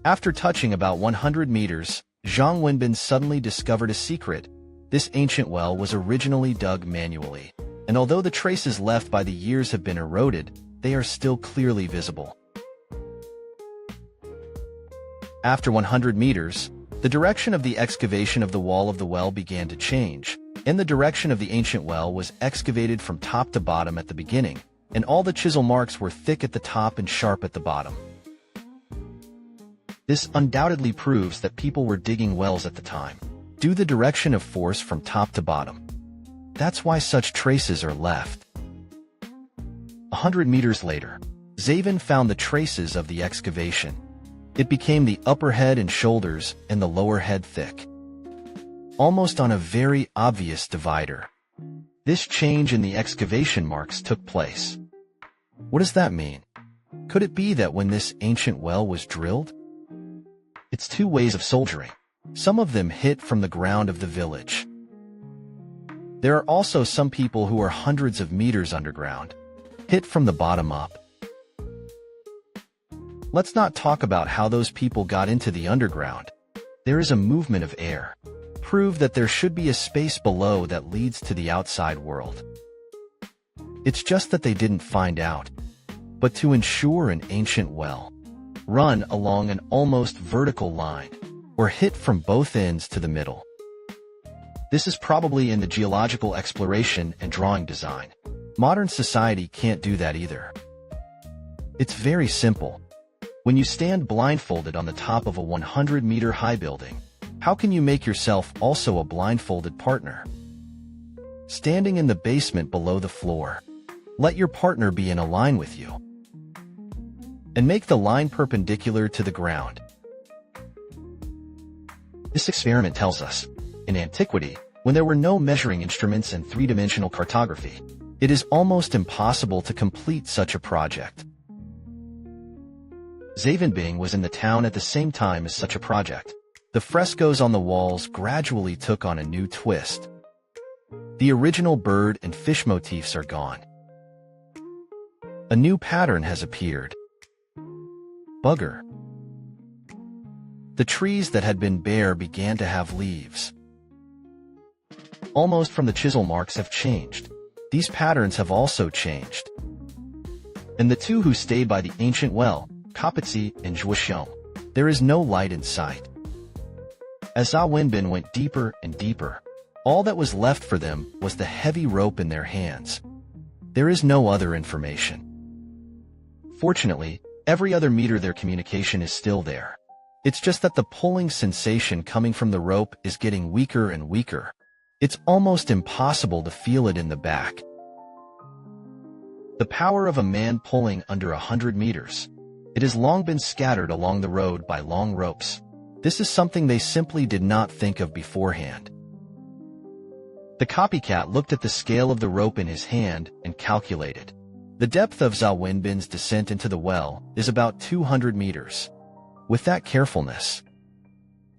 After touching about 100 meters, Zhang Wenbin suddenly discovered a secret. This ancient well was originally dug manually, and although the traces left by the years have been eroded, they are still clearly visible. After 100 meters, the direction of the excavation of the wall of the well began to change, and the direction of the ancient well was excavated from top to bottom at the beginning, and all the chisel marks were thick at the top and sharp at the bottom. This undoubtedly proves that people were digging wells at the time, due to the direction of force from top to bottom. That's why such traces are left. 100 meters later, Zavin found the traces of the excavation. It became the upper head and shoulders and the lower head thick, almost on a very obvious divider. This change in the excavation marks took place. What does that mean? Could it be that when this ancient well was drilled? It's two ways of soldiering. Some of them hit from the ground of the village. There are also some people who are hundreds of meters underground, hit from the bottom up. Let's not talk about how those people got into the underground. There is a movement of air. Prove that there should be a space below that leads to the outside world. It's just that they didn't find out. But to ensure an ancient well, run along an almost vertical line, or hit from both ends to the middle. This is probably in the geological exploration and drawing design. Modern society can't do that either. It's very simple. When you stand blindfolded on the top of a 100-meter high building, how can you make yourself also a blindfolded partner? Standing in the basement below the floor, let your partner be in a line with you, and make the line perpendicular to the ground. This experiment tells us, in antiquity, when there were no measuring instruments and three-dimensional cartography, it is almost impossible to complete such a project. Zavenbing was in the town at the same time as such a project. The frescoes on the walls gradually took on a new twist. The original bird and fish motifs are gone. A new pattern has appeared. Bugger. The trees that had been bare began to have leaves. Almost from the chisel marks have changed. These patterns have also changed. And the two who stayed by the ancient well, Kapitsi and Zhuoxiong, there is no light in sight. As Zha Wenbin went deeper and deeper, all that was left for them was the heavy rope in their hands. There is no other information. Fortunately, every other meter their communication is still there. It's just that the pulling sensation coming from the rope is getting weaker and weaker. It's almost impossible to feel it in the back. The power of a man pulling under 100 meters. It has long been scattered along the road by long ropes. This is something they simply did not think of beforehand. The copycat looked at the scale of the rope in his hand and calculated. The depth of Zha Wenbin's descent into the well is about 200 meters. With that carefulness,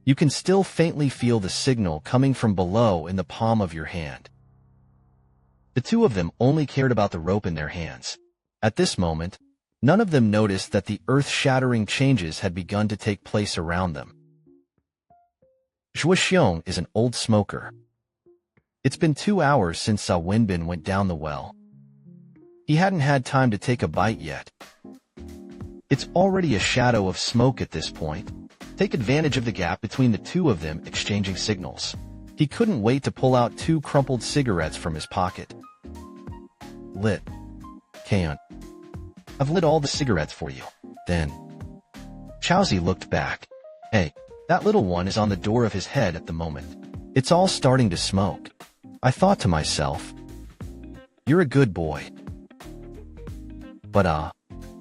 you can still faintly feel the signal coming from below in the palm of your hand. The two of them only cared about the rope in their hands. At this moment, none of them noticed that the earth-shattering changes had begun to take place around them. Zhuoxiong is an old smoker. It's been 2 hours since Zha Wenbin went down the well. He hadn't had time to take a bite yet. It's already a shadow of smoke at this point. Take advantage of the gap between the two of them exchanging signals. He couldn't wait to pull out 2 crumpled cigarettes from his pocket. Lit. Kaon. I've lit all the cigarettes for you. Then Chaozi looked back. Hey, that little one is on the door of his head at the moment. It's all starting to smoke. I thought to myself, you're a good boy. But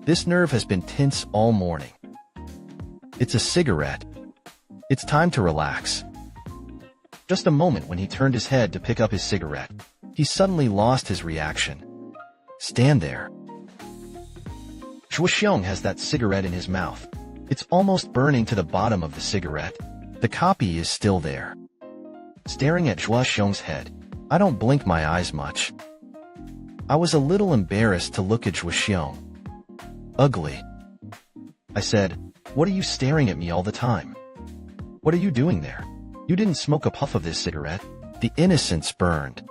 this nerve has been tense all morning. It's a cigarette. It's time to relax. Just a moment when he turned his head to pick up his cigarette, he suddenly lost his reaction. Stand there. Zhuoxiong has that cigarette in his mouth. It's almost burning to the bottom of the cigarette. The copy is still there. Staring at Zhuoxiong's head, I don't blink my eyes much. I was a little embarrassed to look at Zhuoxiong. Ugly. I said, What are you staring at me all the time? What are you doing there? You didn't smoke a puff of this cigarette. The innocence burned.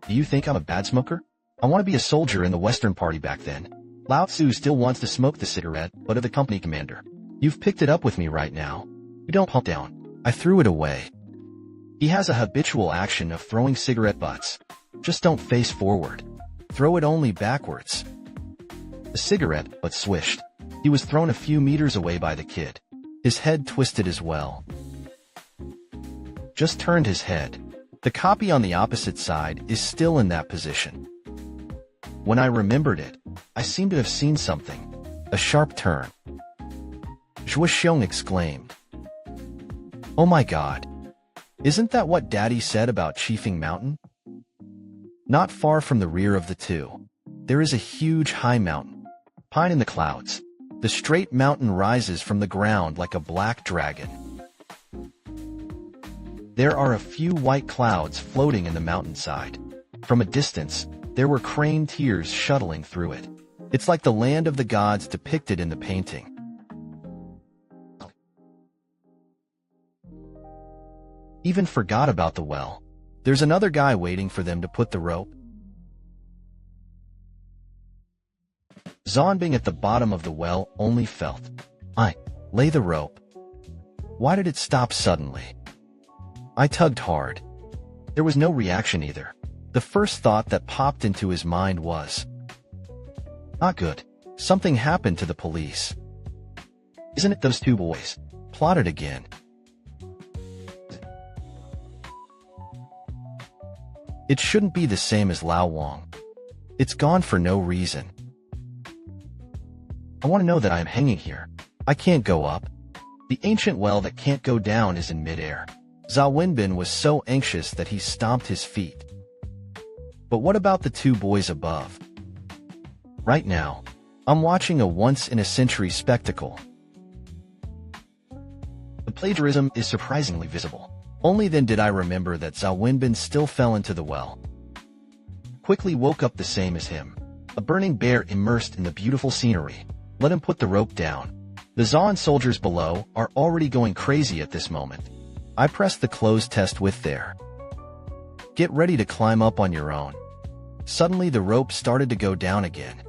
Do you think I'm a bad smoker? I want to be a soldier in the Western Party back then. Lao Tzu still wants to smoke the cigarette, but of the company commander. You've picked it up with me right now. You don't pump down. I threw it away. He has a habitual action of throwing cigarette butts. Just don't face forward. Throw it only backwards. The cigarette butt swished. He was thrown a few meters away by the kid. His head twisted as well. Just turned his head. The copy on the opposite side is still in that position. When I remembered it, I seemed to have seen something. A sharp turn. Zhuo Xiong exclaimed. Oh my God. Isn't that what Daddy said about Chiefing Mountain? Not far from the rear of the two, there is a huge high mountain. Pine in the clouds. The straight mountain rises from the ground like a black dragon. There are a few white clouds floating in the mountainside. From a distance, there were crane tears shuttling through it. It's like the land of the gods depicted in the painting. Even forgot about the well. There's another guy waiting for them to put the rope. Zonbing at the bottom of the well only felt. I lay the rope. Why did it stop suddenly? I tugged hard. There was no reaction either. The first thought that popped into his mind was, not good. Something happened to the police. Isn't it those two boys? Plotted again. It shouldn't be the same as Lao Wang. It's gone for no reason. I want to know that I am hanging here. I can't go up. The ancient well that can't go down is in midair. Zhao Wenbin was so anxious that he stomped his feet. But what about the two boys above? Right now, I'm watching a once-in-a-century spectacle. The plagiarism is surprisingly visible. Only then did I remember that Zhao Wenbin still fell into the well. Quickly woke up the same as him. A burning bear immersed in the beautiful scenery. Let him put the rope down. The Zon soldiers below are already going crazy at this moment. I pressed the closed test with there. Get ready to climb up on your own. Suddenly the rope started to go down again.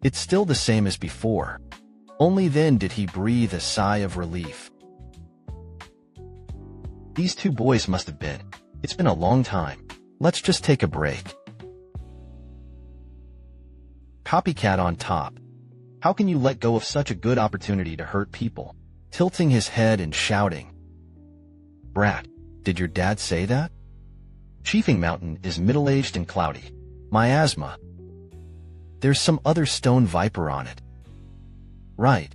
It's still the same as before. Only then did he breathe a sigh of relief. These two boys must have been. It's been a long time. Let's just take a break. Copycat on top. How can you let go of such a good opportunity to hurt people? Tilting his head and shouting. Brat, did your dad say that? Chiefing Mountain is middle-aged and cloudy. Miasma. There's some other stone viper on it. Right.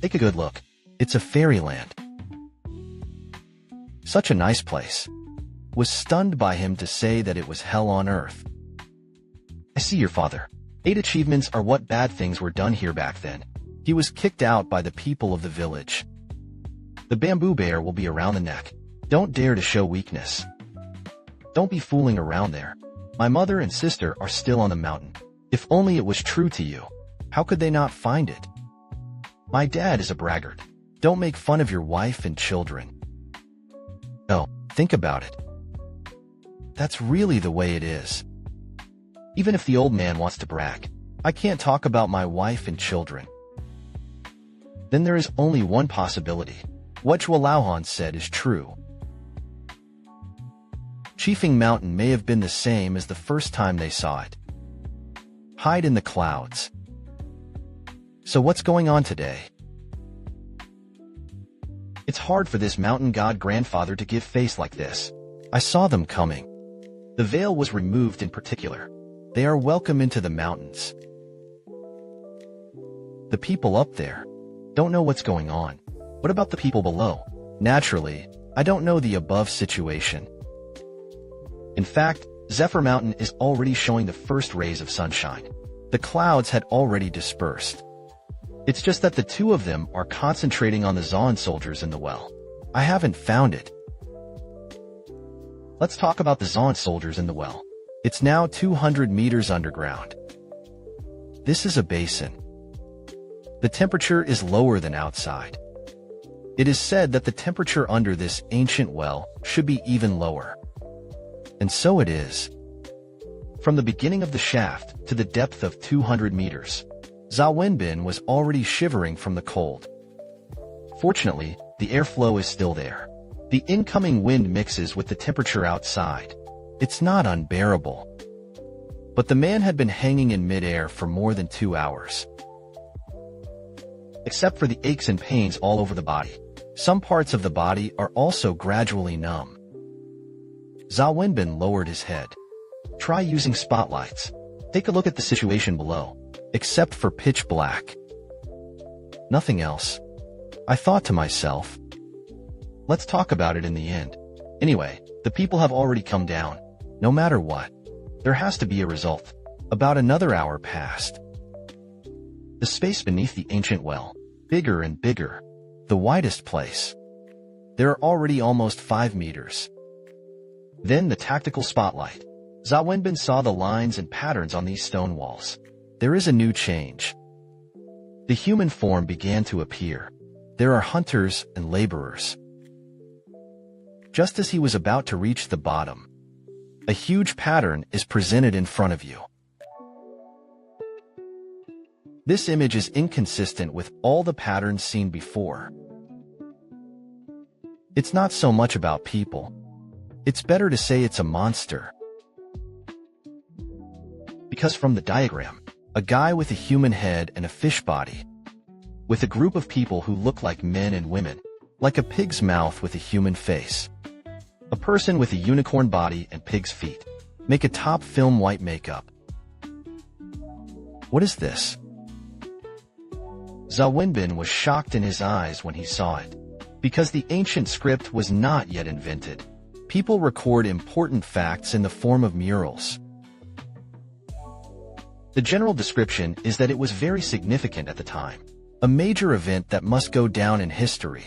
Take a good look. It's a fairyland. Such a nice place. Was stunned by him to say that it was hell on earth. I see your father. 8 achievements are what bad things were done here back then. He was kicked out by the people of the village. The bamboo bear will be around the neck. Don't dare to show weakness. Don't be fooling around there. My mother and sister are still on the mountain. If only it was true to you. How could they not find it? My dad is a braggart. Don't make fun of your wife and children. No, think about it. That's really the way it is. Even if the old man wants to brag, I can't talk about my wife and children. Then there is only one possibility. What Zhuo Laohan said is true. Chiefing Mountain may have been the same as the first time they saw it. Hide in the clouds. So what's going on today? It's hard for this mountain god grandfather to give face like this. I saw them coming. The veil was removed in particular. They are welcome into the mountains. The people up there don't know what's going on. What about the people below? Naturally, I don't know the above situation. In fact, Zephyr Mountain is already showing the first rays of sunshine. The clouds had already dispersed. It's just that the two of them are concentrating on the Zon soldiers in the well. I haven't found it. Let's talk about the Zon soldiers in the well. It's now 200 meters underground. This is a basin. The temperature is lower than outside. It is said that the temperature under this ancient well should be even lower. And so it is. From the beginning of the shaft to the depth of 200 meters, Zhao Wenbin was already shivering from the cold. Fortunately, the airflow is still there. The incoming wind mixes with the temperature outside. It's not unbearable. But the man had been hanging in midair for more than 2 hours. Except for the aches and pains all over the body, some parts of the body are also gradually numb. Zhao Wenbin lowered his head. Try using spotlights. Take a look at the situation below, except for pitch black. Nothing else. I thought to myself, let's talk about it in the end. Anyway, the people have already come down. No matter what, there has to be a result. About another hour passed. The space beneath the ancient well, bigger and bigger. The widest place. There are already almost 5 meters. Then the tactical spotlight. Zhao Wenbin saw the lines and patterns on these stone walls. There is a new change. The human form began to appear. There are hunters and laborers. Just as he was about to reach the bottom, a huge pattern is presented in front of you. This image is inconsistent with all the patterns seen before. It's not so much about people. It's better to say it's a monster. Because from the diagram, a guy with a human head and a fish body, with a group of people who look like men and women, like a pig's mouth with a human face, a person with a unicorn body and pig's feet, make a top film white makeup. What is this? Zhao Wenbin was shocked in his eyes when he saw it. Because the ancient script was not yet invented, people record important facts in the form of murals. The general description is that it was very significant at the time, a major event that must go down in history.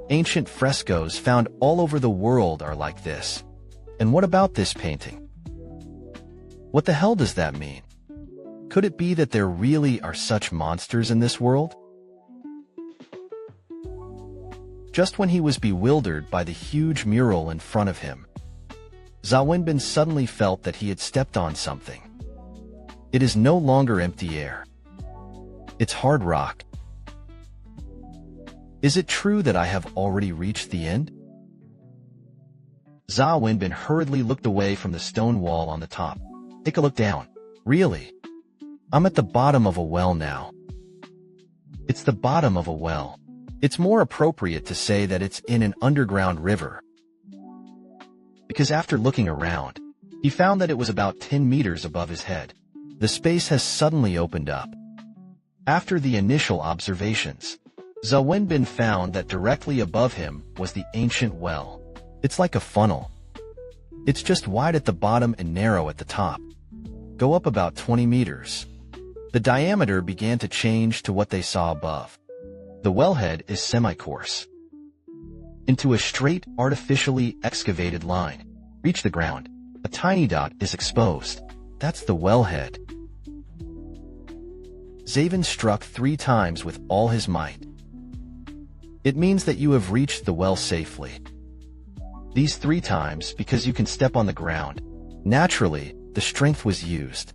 Ancient frescoes found all over the world are like this. And what about this painting? What the hell does that mean? Could it be that there really are such monsters in this world? Just when he was bewildered by the huge mural in front of him, Zhao Wenbin suddenly felt that he had stepped on something. It is no longer empty air. It's hard rock. Is it true that I have already reached the end? Zhao Wenbin hurriedly looked away from the stone wall on the top. Take a look down. Really? I'm at the bottom of a well now. It's the bottom of a well. It's more appropriate to say that it's in an underground river. Because after looking around, he found that it was about 10 meters above his head. The space has suddenly opened up. After the initial observations, Zhao Wenbin found that directly above him was the ancient well. It's like a funnel. It's just wide at the bottom and narrow at the top. Go up about 20 meters. The diameter began to change to what they saw above. The wellhead is semi-coarse. Into a straight, artificially excavated line. Reach the ground. A tiny dot is exposed. That's the wellhead. Zaven struck 3 times with all his might. It means that you have reached the well safely. These 3 times because you can step on the ground. Naturally, the strength was used.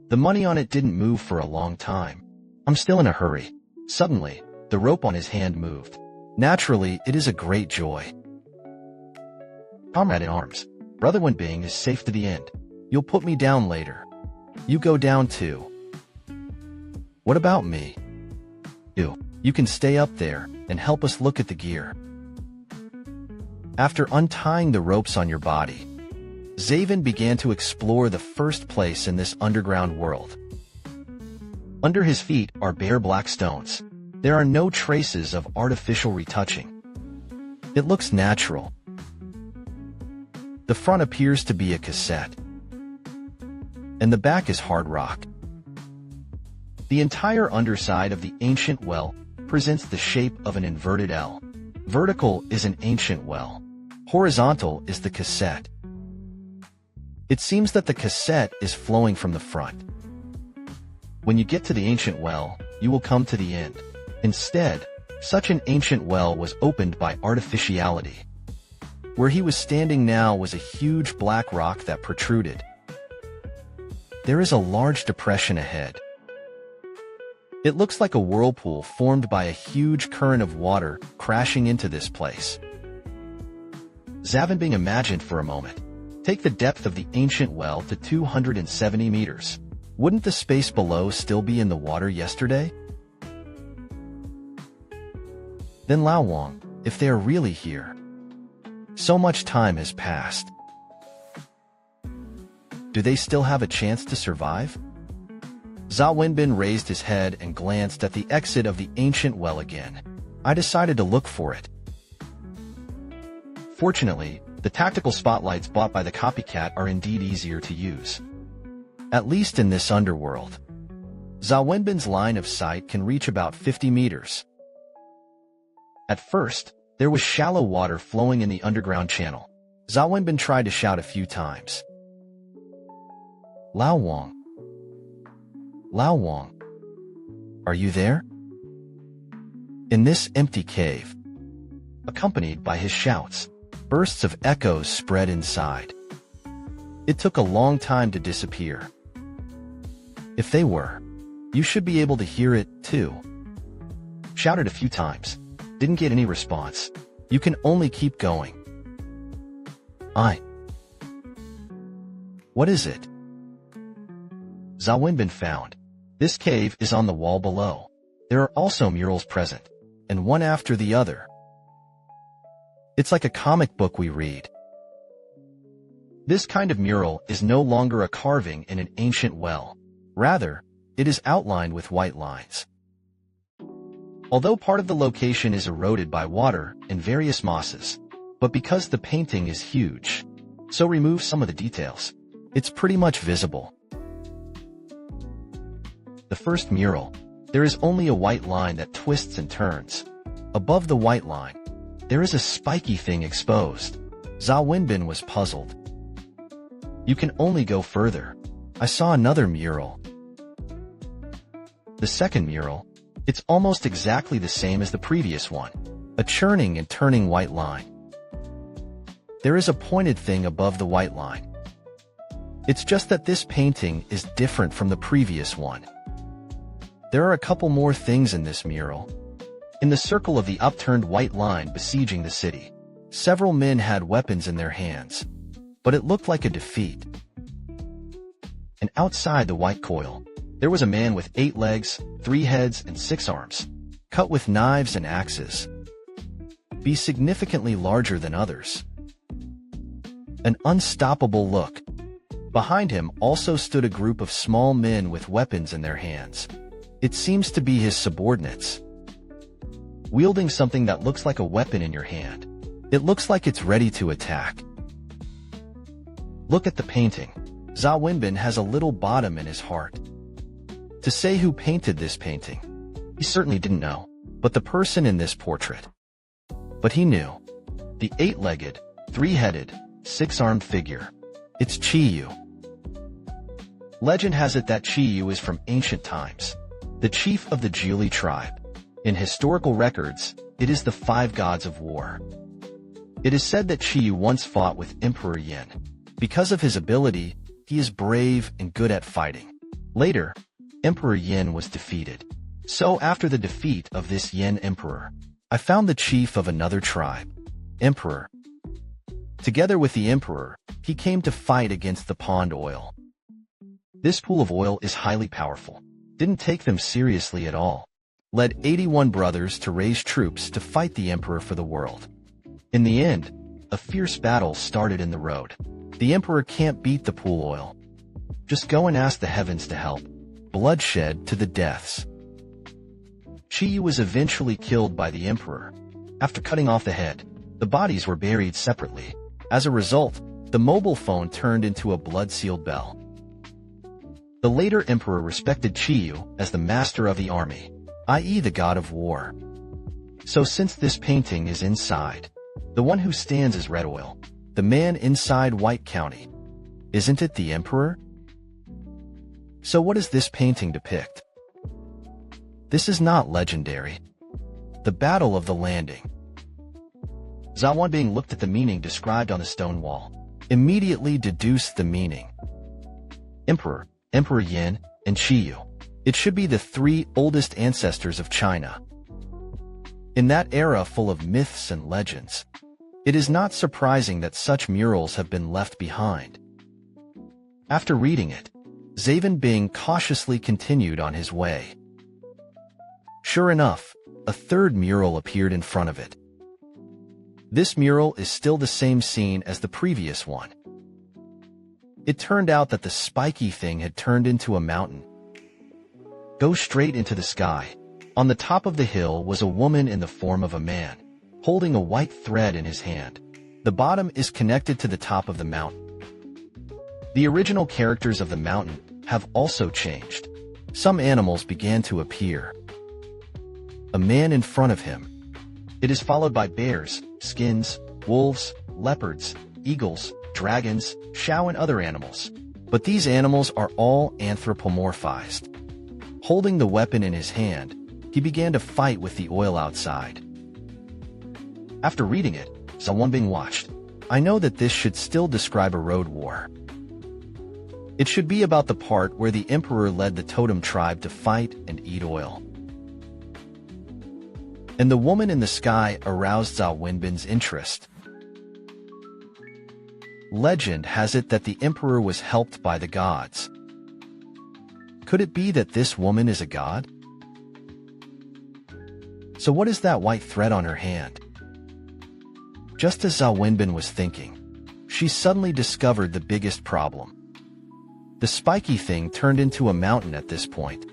The money on it didn't move for a long time. I'm still in a hurry. Suddenly, the rope on his hand moved. Naturally, it is a great joy. Comrade in arms, Brother Wenbin is safe to the end. You'll put me down later. You go down too. What about me? You can stay up there and help us look at the gear. After untying the ropes on your body, Zaven began to explore the first place in this underground world. Under his feet are bare black stones. There are no traces of artificial retouching. It looks natural. The front appears to be a cassette, and the back is hard rock. The entire underside of the ancient well presents the shape of an inverted L. Vertical is an ancient well. Horizontal is the cassette. It seems that the cassette is flowing from the front. When you get to the ancient well, you will come to the end. Instead, such an ancient well was opened by artificiality. Where he was standing now was a huge black rock that protruded. There is a large depression ahead. It looks like a whirlpool formed by a huge current of water crashing into this place. Zavenbing imagined for a moment. Take the depth of the ancient well to 270 meters. Wouldn't the space below still be in the water yesterday? Then Lao Wang, if they are really here. So much time has passed. Do they still have a chance to survive? Zhao Wenbin raised his head and glanced at the exit of the ancient well again. I decided to look for it. Fortunately, the tactical spotlights bought by the copycat are indeed easier to use. At least in this underworld. Zhao Wenbin's line of sight can reach about 50 meters. At first, there was shallow water flowing in the underground channel. Zhao Wenbin tried to shout a few times. Lao Wang. Lao Wang. Are you there? In this empty cave, accompanied by his shouts, bursts of echoes spread inside. It took a long time to disappear. If they were, you should be able to hear it, too. Shouted a few times. Didn't get any response. You can only keep going. What is it? Zhao Wenbin found. This cave is on the wall below. There are also murals present, and one after the other. It's like a comic book we read. This kind of mural is no longer a carving in an ancient well. Rather, it is outlined with white lines. Although part of the location is eroded by water and various mosses, but because the painting is huge, so remove some of the details. It's pretty much visible. The first mural, there is only a white line that twists and turns. Above the white line, there is a spiky thing exposed. Zhao Wenbin was puzzled. You can only go further. I saw another mural. The second mural, it's almost exactly the same as the previous one. A churning and turning white line. There is a pointed thing above the white line. It's just that this painting is different from the previous one. There are a couple more things in this mural. In the circle of the upturned white line besieging the city, several men had weapons in their hands, but it looked like a defeat. And outside the white coil, there was a man with 8 legs, 3 heads, and 6 arms, cut with knives and axes. Be significantly larger than others. An unstoppable look. Behind him also stood a group of small men with weapons in their hands. It seems to be his subordinates. Wielding something that looks like a weapon in your hand. It looks like it's ready to attack. Look at the painting. Zhao Wenbin has a little bottom in his heart. To say who painted this painting, he certainly didn't know, but the person in this portrait. But he knew. The 8-legged, 3-headed, 6-armed figure. It's Qiyu. Legend has it that Qiyu is from ancient times, the chief of the Jiuli tribe. In historical records, it is the 5 gods of war. It is said that Qiyu once fought with Emperor Yin. Because of his ability, he is brave and good at fighting. Later, Emperor Yin was defeated. So after the defeat of this Yin emperor, I found the chief of another tribe, Emperor. Together with the emperor, he came to fight against the pond oil. This pool of oil is highly powerful. Didn't take them seriously at all. Led 81 brothers to raise troops to fight the emperor for the world. In the end, a fierce battle started in the road. The emperor can't beat the pool oil. Just go and ask the heavens to help. Bloodshed to the deaths. Qiyu was eventually killed by the emperor. After cutting off the head, the bodies were buried separately. As a result, the mobile phone turned into a blood-sealed bell. The later emperor respected Qiyu as the master of the army, i.e. the god of war. So since this painting is inside, the one who stands is red oil, the man inside White County. Isn't it the emperor? So what does this painting depict? This is not legendary. The Battle of the Landing. Zhao Wenbin looked at the meaning described on the stone wall, immediately deduced the meaning. Emperor, Emperor Yin, and Qiyu. It should be the three oldest ancestors of China. In that era full of myths and legends, it is not surprising that such murals have been left behind. After reading it, Zhao Wenbin cautiously continued on his way. Sure enough, a third mural appeared in front of it. This mural is still the same scene as the previous one. It turned out that the spiky thing had turned into a mountain. Go straight into the sky. On the top of the hill was a woman in the form of a man, holding a white thread in his hand. The bottom is connected to the top of the mountain. The original characters of the mountain have also changed. Some animals began to appear. A man in front of him. It is followed by bears, skins, wolves, leopards, eagles, dragons, shao and other animals. But these animals are all anthropomorphized. Holding the weapon in his hand, he began to fight with the oil outside. After reading it, Zhao Wenbin watched. I know that this should still describe a road war. It should be about the part where the emperor led the totem tribe to fight and eat oil. And the woman in the sky aroused Zhao Wenbin's interest. Legend has it that the emperor was helped by the gods. Could it be that this woman is a god? So what is that white thread on her hand? Just as Zhao Wenbin was thinking, she suddenly discovered the biggest problem. The spiky thing turned into a mountain at this point.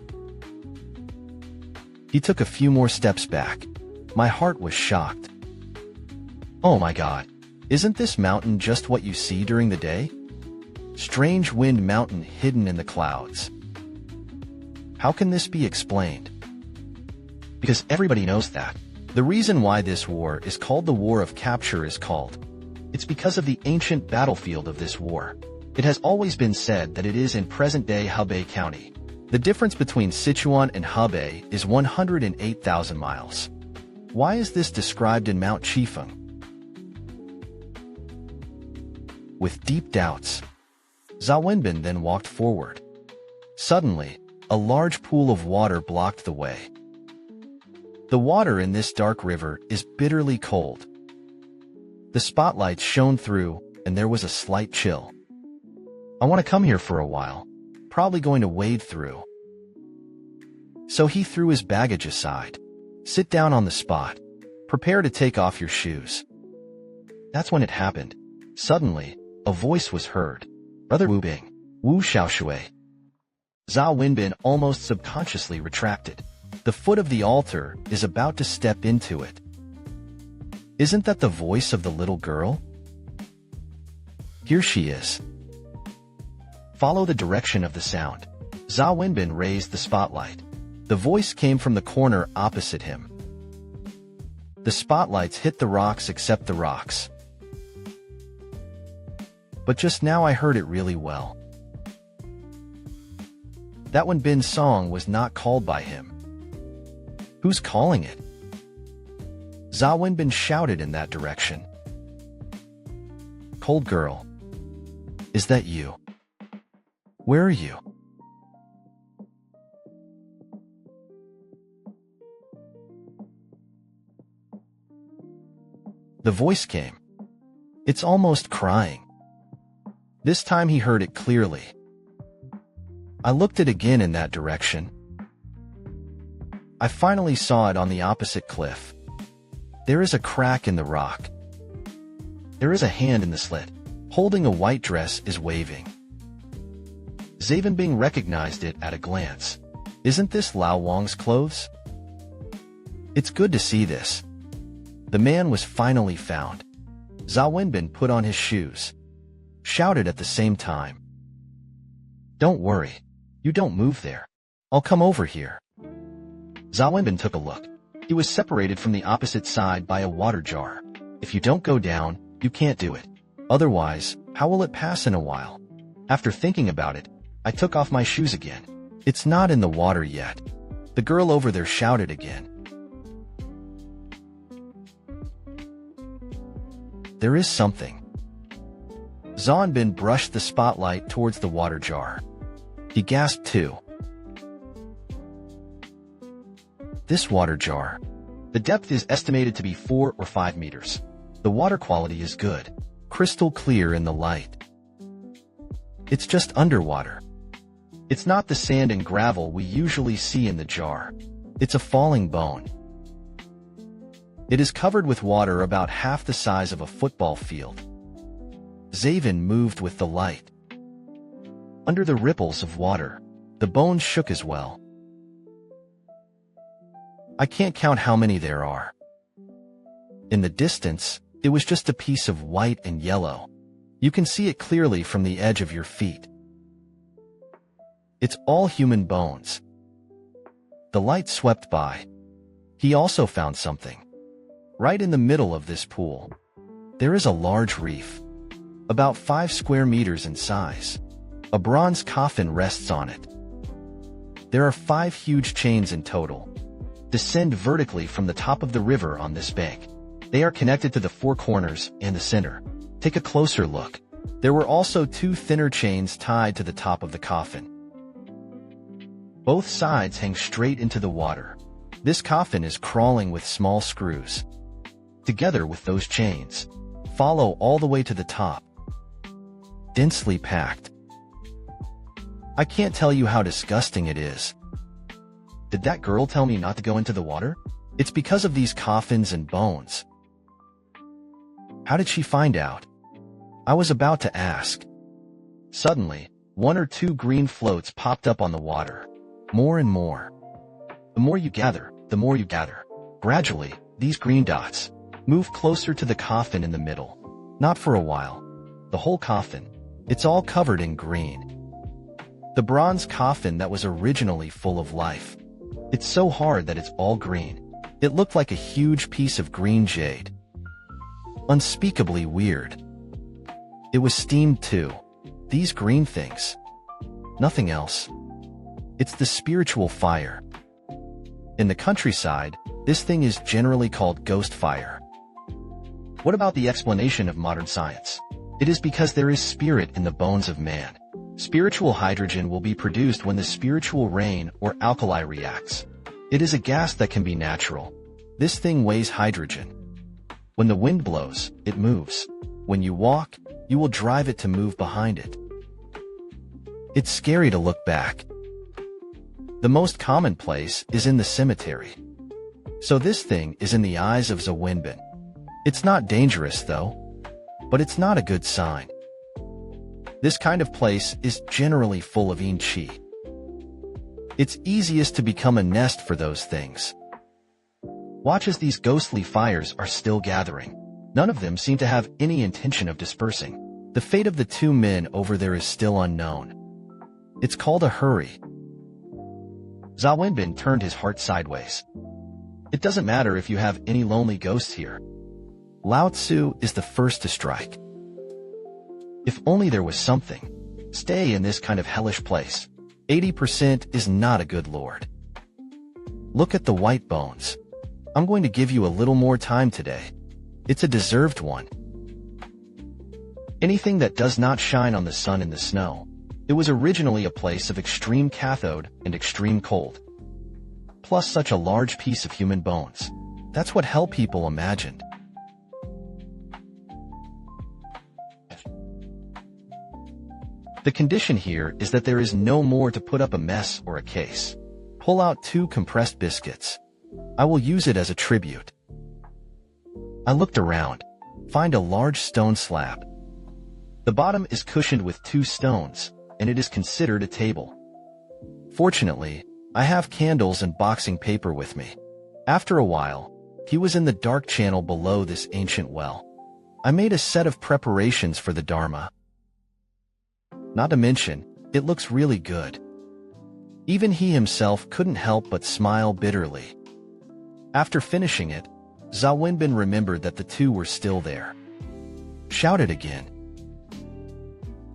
He took a few more steps back. My heart was shocked. Oh my God, isn't this mountain just what you see during the day? Strange wind mountain hidden in the clouds. How can this be explained? Because everybody knows that. The reason why this war is called the War of Capture is called. It's because of the ancient battlefield of this war. It has always been said that it is in present-day Hebei County. The difference between Sichuan and Hebei is 108,000 miles. Why is this described in Mount Qifeng? With deep doubts, Zhao Wenbin then walked forward. Suddenly, a large pool of water blocked the way. The water in this dark river is bitterly cold. The spotlights shone through, and there was a slight chill. I want to come here for a while, probably going to wade through. So he threw his baggage aside. Sit down on the spot. Prepare to take off your shoes. That's when it happened. Suddenly, a voice was heard. Brother Wu Bing, Wu Xiaoshui. Zhao Wenbin almost subconsciously retracted. The foot of the altar is about to step into it. Isn't that the voice of the little girl? Here she is. Follow the direction of the sound. Zhao Wenbin raised the spotlight. The voice came from the corner opposite him. The spotlights hit the rocks except the rocks. But just now I heard it really well. That Wenbin's song was not called by him. Who's calling it? Zhao Wenbin shouted in that direction. Cold girl. Is that you? Where are you? The voice came. It's almost crying. This time he heard it clearly. I looked it again in that direction. I finally saw it on the opposite cliff. There is a crack in the rock. There is a hand in the slit. Holding a white dress is waving. Zhao Wenbin recognized it at a glance. Isn't this Lao Wang's clothes? It's good to see this. The man was finally found. Zhao Wenbin put on his shoes. Shouted at the same time. Don't worry. You don't move there. I'll come over here. Zhao Wenbin took a look. He was separated from the opposite side by a water jar. If you don't go down, you can't do it. Otherwise, how will it pass in a while? After thinking about it, I took off my shoes again. It's not in the water yet. The girl over there shouted again. There is something. Zonbin brushed the spotlight towards the water jar. He gasped too. This water jar. The depth is estimated to be 4 or 5 meters. The water quality is good, crystal clear in the light. It's just underwater. It's not the sand and gravel we usually see in the jar. It's a falling bone. It is covered with water about half the size of a football field. Zavin moved with the light. Under the ripples of water, the bones shook as well. I can't count how many there are. In the distance, it was just a piece of white and yellow. You can see it clearly from the edge of your feet. It's all human bones. The light swept by. He also found something. Right in the middle of this pool, there is a large reef, about 5 square meters in size. A bronze coffin rests on it. There are 5 huge chains in total. Descend vertically from the top of the river on this bank. They are connected to the 4 corners and the center. Take a closer look. There were also 2 thinner chains tied to the top of the coffin. Both sides hang straight into the water. This coffin is crawling with small screws. Together with those chains, follow all the way to the top. Densely packed. I can't tell you how disgusting it is. Did that girl tell me not to go into the water? It's because of these coffins and bones. How did she find out? I was about to ask. Suddenly, 1 or 2 green floats popped up on the water. More and more. The more you gather, the more you gather. Gradually, these green dots move closer to the coffin in the middle. Not for a while. The whole coffin. It's all covered in green. The bronze coffin that was originally full of life. It's so hard that it's all green. It looked like a huge piece of green jade. Unspeakably weird. It was steamed too. These green things. Nothing else. It's the spiritual fire. In the countryside, this thing is generally called ghost fire. What about the explanation of modern science? It is because there is spirit in the bones of man. Spiritual hydrogen will be produced when the spiritual rain or alkali reacts. It is a gas that can be natural. This thing weighs hydrogen. When the wind blows, it moves. When you walk, you will drive it to move behind it. It's scary to look back. The most common place is in the cemetery. So this thing is in the eyes of Zawinbin. It's not dangerous though, but it's not a good sign. This kind of place is generally full of yin qi. It's easiest to become a nest for those things. Watch as these ghostly fires are still gathering. None of them seem to have any intention of dispersing. The fate of the 2 men over there is still unknown. It's called a hurry. Zawinbin turned his heart sideways. It doesn't matter if you have any lonely ghosts here. Lao Tzu is the first to strike. If only there was something. Stay in this kind of hellish place. 80% is not a good lord. Look at the white bones. I'm going to give you a little more time today. It's a deserved one. Anything that does not shine on the sun and the snow. It was originally a place of extreme cathode and extreme cold. Plus such a large piece of human bones. That's what hell people imagined. The condition here is that there is no more to put up a mess or a case. Pull out 2 compressed biscuits. I will use it as a tribute. I looked around. Find a large stone slab. The bottom is cushioned with 2 stones, and it is considered a table. Fortunately, I have candles and boxing paper with me. After a while, he was in the dark channel below this ancient well. I made a set of preparations for the Dharma. Not to mention, it looks really good. Even he himself couldn't help but smile bitterly. After finishing it, Zawinbin remembered that the 2 were still there. Shouted again.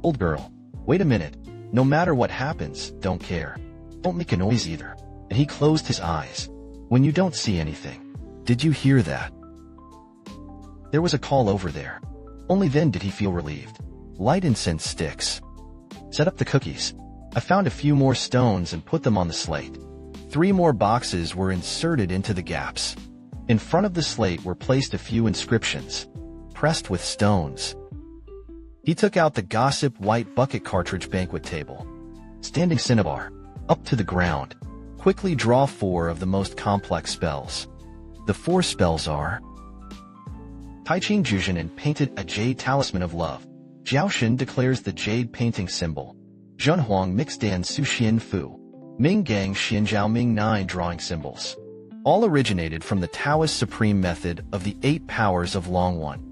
Old girl, wait a minute. No matter what happens, don't care. Don't make a noise either. And he closed his eyes. When you don't see anything. Did you hear that? There was a call over there. Only then did he feel relieved. Light incense sticks. Set up the cookies. I found a few more stones and put them on the slate. 3 more boxes were inserted into the gaps. In front of the slate were placed a few inscriptions, pressed with stones. He took out the gossip white bucket cartridge banquet table. Standing cinnabar. Up to the ground. Quickly draw 4 of the most complex spells. The 4 spells are Tai Ching Juzhen and painted a jade talisman of love. Jiaoshen declares the jade painting symbol. Zhenhuang Mixdan Su Xian Fu. Ming Gang Xianjiao Ming 9 drawing symbols. All originated from the Taoist supreme method of the 8 powers of Long One.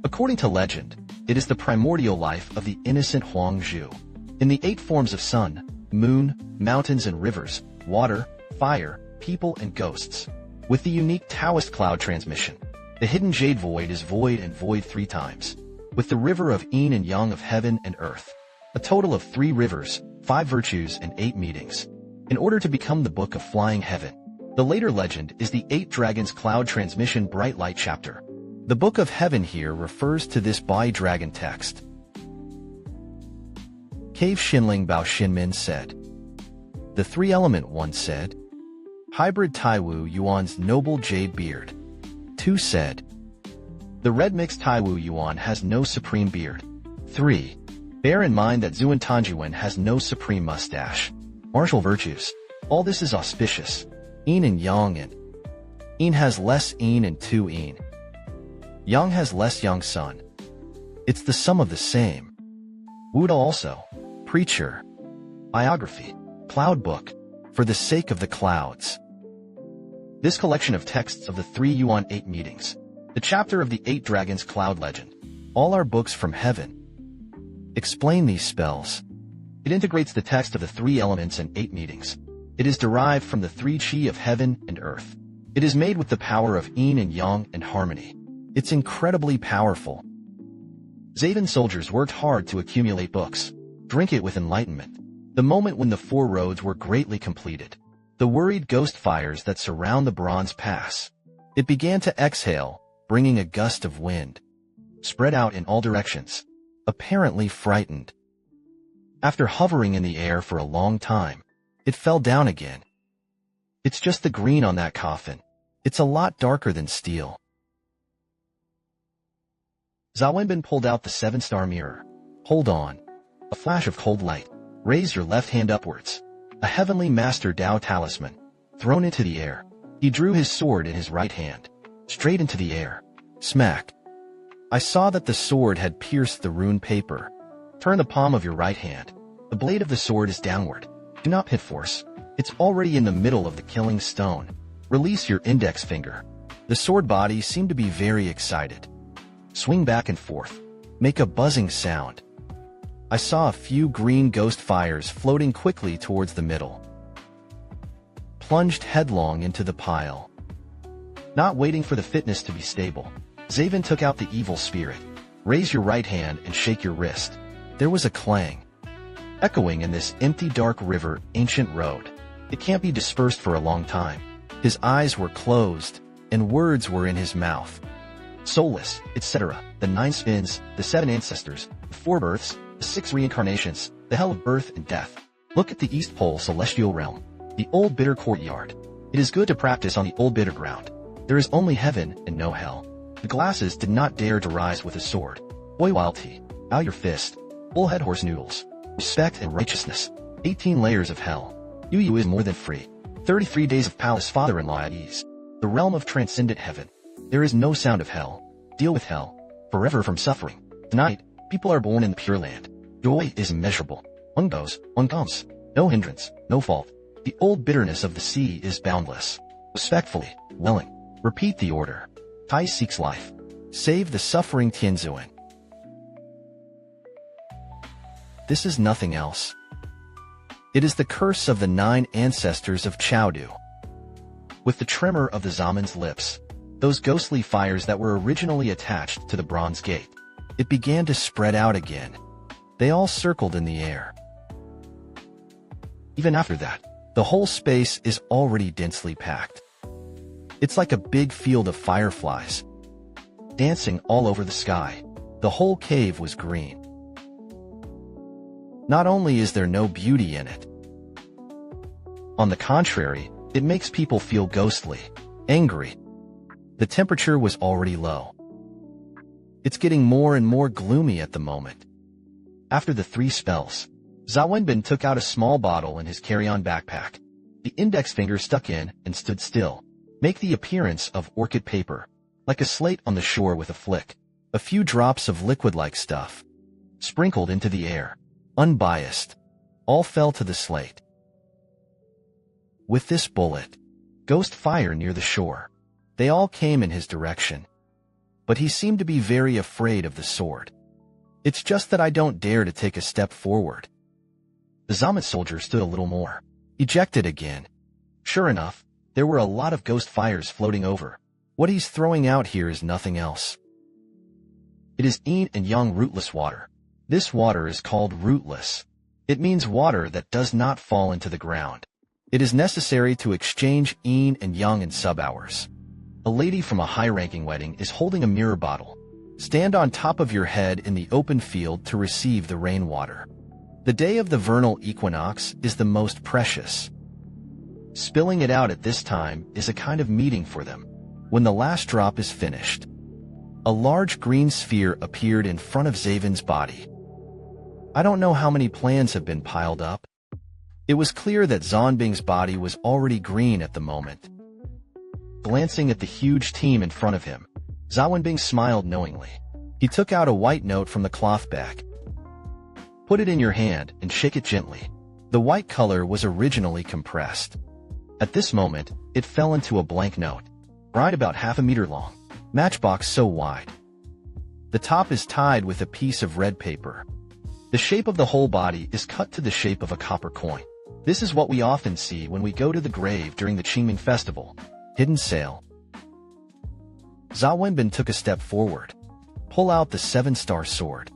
According to legend, it is the primordial life of the innocent Huang Zhu. In the 8 forms of sun, moon, mountains and rivers, water, fire, people and ghosts. With the unique Taoist cloud transmission, the hidden jade void is void and void 3 times. With the river of yin and yang of heaven and earth. A total of 3 rivers, 5 virtues and 8 meetings. In order to become the Book of Flying Heaven. The later legend is the 8 Dragons Cloud Transmission Bright Light chapter. The Book of Heaven here refers to this Bai Dragon text. Cave Xinling Bao Xinmin said. The 3-element one said. Hybrid Taiwu Yuan's noble jade beard. 2 said. The red mixed Taiwu Yuan has no supreme beard. 3. Bear in mind that Zuan Tanjuan has no supreme mustache. Martial virtues. All this is auspicious. Yin and Yang and Yin has less Yin and 2 Yin. Yang has less Yang Sun. It's the sum of the same. Wuda also. Preacher. Biography. Cloud book. For the sake of the clouds. This collection of texts of the 3 Yuan 8 meetings. The chapter of the 8 Dragons Cloud legend. All are books from heaven. Explain these spells. It integrates the text of the 3 elements and 8 meetings. It is derived from the 3 Qi of heaven and earth. It is made with the power of yin and yang and harmony. It's incredibly powerful. Zaven soldiers worked hard to accumulate books. Drink it with enlightenment. The moment when the 4 roads were greatly completed. The worried ghost fires that surround the bronze pass. It began to exhale, bringing a gust of wind. Spread out in all directions. Apparently frightened. After hovering in the air for a long time, it fell down again. It's just the green on that coffin. It's a lot darker than steel. Zhao Wenbin pulled out the 7-star mirror. Hold on. A flash of cold light. Raise your left hand upwards. A heavenly master Dao talisman. Thrown into the air. He drew his sword in his right hand. Straight into the air. Smack. I saw that the sword had pierced the rune paper. Turn the palm of your right hand. The blade of the sword is downward. Do not pit force. It's already in the middle of the killing stone. Release your index finger. The sword body seemed to be very excited. Swing back and forth. Make a buzzing sound. I saw a few green ghost fires floating quickly towards the middle. Plunged headlong into the pile. Not waiting for the fitness to be stable, Zaven took out the evil spirit. Raise your right hand and shake your wrist. There was a clang. Echoing in this empty dark river, ancient road. It can't be dispersed for a long time. His eyes were closed, and words were in his mouth. Soulless, etc. The 9 spins, the 7 ancestors, the 4 births, the 6 reincarnations, the hell of birth and death. Look at the East Pole celestial realm. The old bitter courtyard. It is good to practice on the old bitter ground. There is only heaven and no hell. The glasses did not dare to rise with a sword. Loyalty. Bow your fist. Bullhead horse noodles. Respect and righteousness. 18 layers of hell. Yu is more than free. 33 days of palace father-in-law at ease. The realm of transcendent heaven. There is no sound of hell. Deal with hell. Forever from suffering. Tonight, people are born in the Pure Land. Joy is immeasurable. One goes, one comes. No hindrance, no fault. The old bitterness of the sea is boundless. Respectfully, willing. Repeat the order. Tai seeks life. Save the suffering Tianzuan. This is nothing else. It is the curse of the 9 ancestors of Chengdu. With the tremor of the Zaman's lips, those ghostly fires that were originally attached to the bronze gate, it began to spread out again. They all circled in the air. Even after that, the whole space is already densely packed. It's like a big field of fireflies, dancing all over the sky. The whole cave was green. Not only is there no beauty in it, on the contrary, it makes people feel ghostly, angry. The temperature was already low. It's getting more and more gloomy at the moment. After the 3 spells, Zhao Wenbin took out a small bottle in his carry-on backpack. The index finger stuck in and stood still, make the appearance of orchid paper, like a slate on the shore with a flick. A few drops of liquid-like stuff, sprinkled into the air, unbiased, all fell to the slate. With this bullet, ghost fire near the shore, they all came in his direction. But he seemed to be very afraid of the sword. It's just that I don't dare to take a step forward. The Zamet soldier stood a little more, ejected again. Sure enough, there were a lot of ghost fires floating over. What he's throwing out here is nothing else. It is yin and yang rootless water. This water is called rootless. It means water that does not fall into the ground. It is necessary to exchange yin and yang in sub-hours. A lady from a high-ranking wedding is holding a mirror bottle. Stand on top of your head in the open field to receive the rainwater. The day of the vernal equinox is the most precious. Spilling it out at this time is a kind of meeting for them. When the last drop is finished, a large green sphere appeared in front of Zaven's body. I don't know how many plans have been piled up. It was clear that Zonbing's body was already green at the moment. Glancing at the huge team in front of him, Zhao Wenbin smiled knowingly. He took out a white note from the cloth bag. Put it in your hand and shake it gently. The white color was originally compressed. At this moment, it fell into a blank note, right about half a meter long, matchbox so wide. The top is tied with a piece of red paper. The shape of the whole body is cut to the shape of a copper coin. This is what we often see when we go to the grave during the Qingming festival. Hidden sail. Zhao Wenbin took a step forward. Pull out the 7-star sword.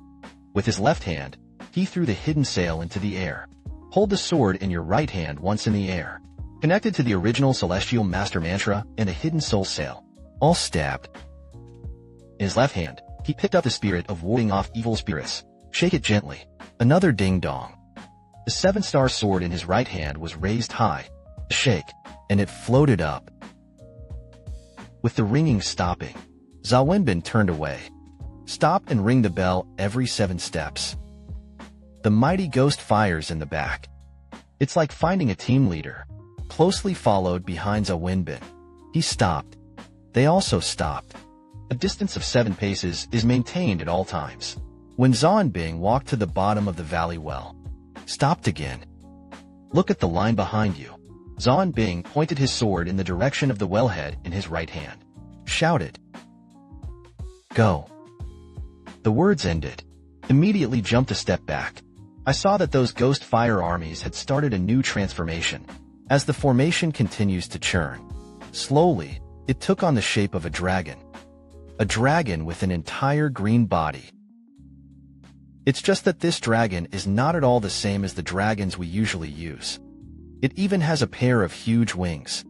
With his left hand, he threw the hidden sail into the air. Hold the sword in your right hand once in the air, connected to the original celestial master mantra and a hidden soul sail, all stabbed. In his left hand, he picked up the spirit of warding off evil spirits. Shake it gently. Another ding-dong. The 7-star sword in his right hand was raised high. Shake, and it floated up. With the ringing stopping, Zhao Wenbin turned away. Stop and ring the bell every 7 steps. The mighty ghost fires in the back. It's like finding a team leader, closely followed behind Zhao Wenbin. He stopped. They also stopped. A distance of 7 paces is maintained at all times. When Zhao Wenbin walked to the bottom of the valley well, stopped again. Look at the line behind you. Zhao Wenbin pointed his sword in the direction of the wellhead in his right hand. Shouted, "Go." The words ended. Immediately jumped a step back. I saw that those ghost fire armies had started a new transformation. As the formation continues to churn, slowly, it took on the shape of a dragon. A dragon with an entire green body. It's just that this dragon is not at all the same as the dragons we usually use. It even has a pair of huge wings.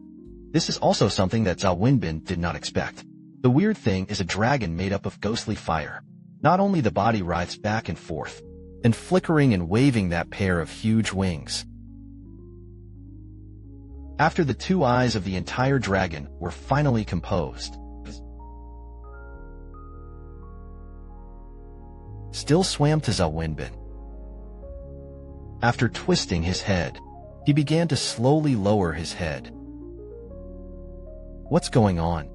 This is also something that Zhao Wenbin did not expect. The weird thing is a dragon made up of ghostly fire. Not only the body writhes back and forth, and flickering and waving that pair of huge wings. After the 2 eyes of the entire dragon were finally composed, still swam to Zhao Wenbin. After twisting his head, he began to slowly lower his head. What's going on?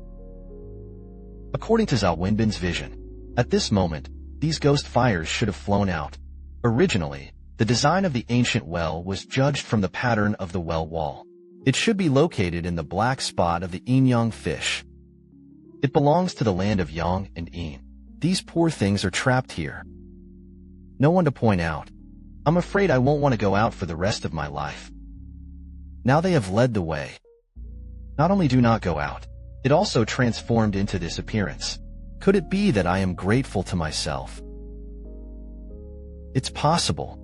According to Zhao Wenbin's vision, at this moment, these ghost fires should have flown out. Originally, the design of the ancient well was judged from the pattern of the well wall. It should be located in the black spot of the yin-yang fish. It belongs to the land of Yang and Yin. These poor things are trapped here. No one to point out. I'm afraid I won't want to go out for the rest of my life. Now they have led the way. Not only do not go out, it also transformed into this appearance. Could it be that I am grateful to myself? It's possible.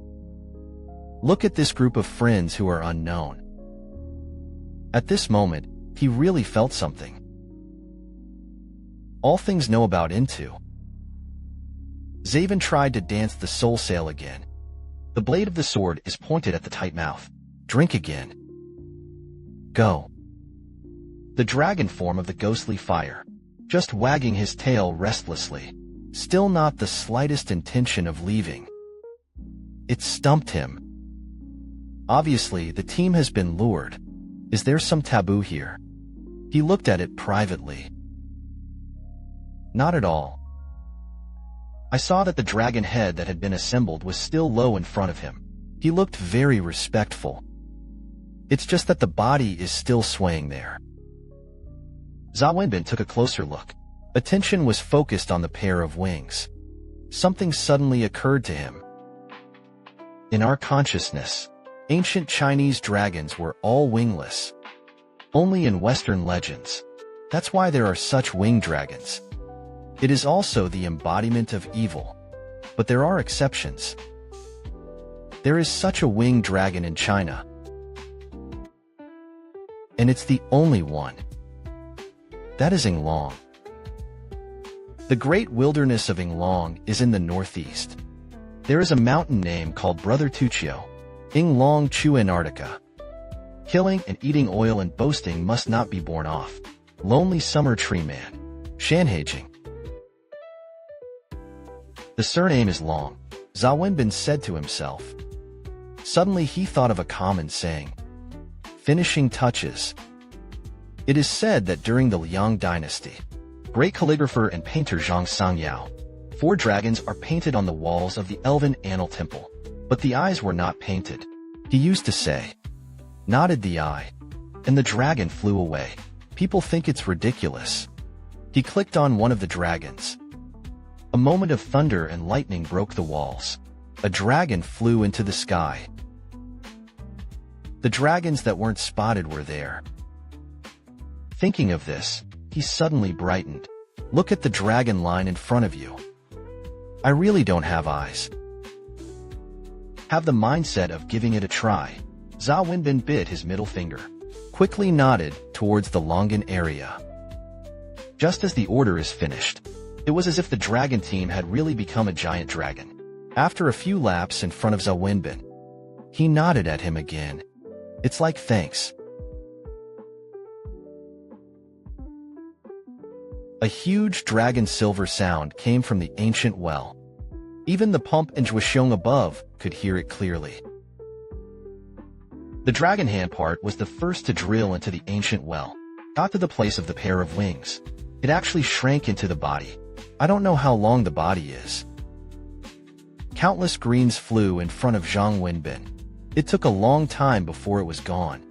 Look at this group of friends who are unknown. At this moment, he really felt something. All things know about into. Zaven tried to dance the soul sail again. The blade of the sword is pointed at the tight mouth. Drink again. Go. The dragon form of the ghostly fire, just wagging his tail restlessly, still not the slightest intention of leaving. It stumped him. Obviously, the team has been lured. Is there some taboo here? He looked at it privately. Not at all. I saw that the dragon head that had been assembled was still low in front of him. He looked very respectful. It's just that the body is still swaying there. Zhao Wenbin took a closer look. Attention was focused on the pair of wings. Something suddenly occurred to him. In our consciousness, ancient Chinese dragons were all wingless. Only in Western legends. That's why there are such winged dragons. It is also the embodiment of evil. But there are exceptions. There is such a winged dragon in China. And it's the only one. That is Yinglong. The great wilderness of Yinglong is in the northeast. There is a mountain name called Brother Tuchio, Yinglong Chu Antarctica. Killing and eating oil and boasting must not be borne off. Lonely summer tree man. Shanhaijing. The surname is long, Zhao Wenbin said to himself. Suddenly he thought of a common saying. Finishing touches. It is said that during the Liang dynasty, great calligrapher and painter Zhang Sangyao, 4 dragons are painted on the walls of the Elven Annal Temple, but the eyes were not painted. He used to say, nodded the eye, and the dragon flew away. People think it's ridiculous. He clicked on one of the dragons. A moment of thunder and lightning broke the walls. A dragon flew into the sky. The dragons that weren't spotted were there. Thinking of this, he suddenly brightened. Look at the dragon line in front of you. I really don't have eyes. Have the mindset of giving it a try. Zhao Wenbin bit his middle finger, quickly nodded towards the Longan area. Just as the order is finished, it was as if the dragon team had really become a giant dragon. After a few laps in front of Zhao Wenbin, he nodded at him again. It's like thanks. A huge dragon silver sound came from the ancient well. Even the pump and Zhuoxiong above could hear it clearly. The dragon hand part was the first to drill into the ancient well, got to the place of the pair of wings. It actually shrank into the body. I don't know how long the body is. Countless greens flew in front of Zhang Wenbin. It took a long time before it was gone.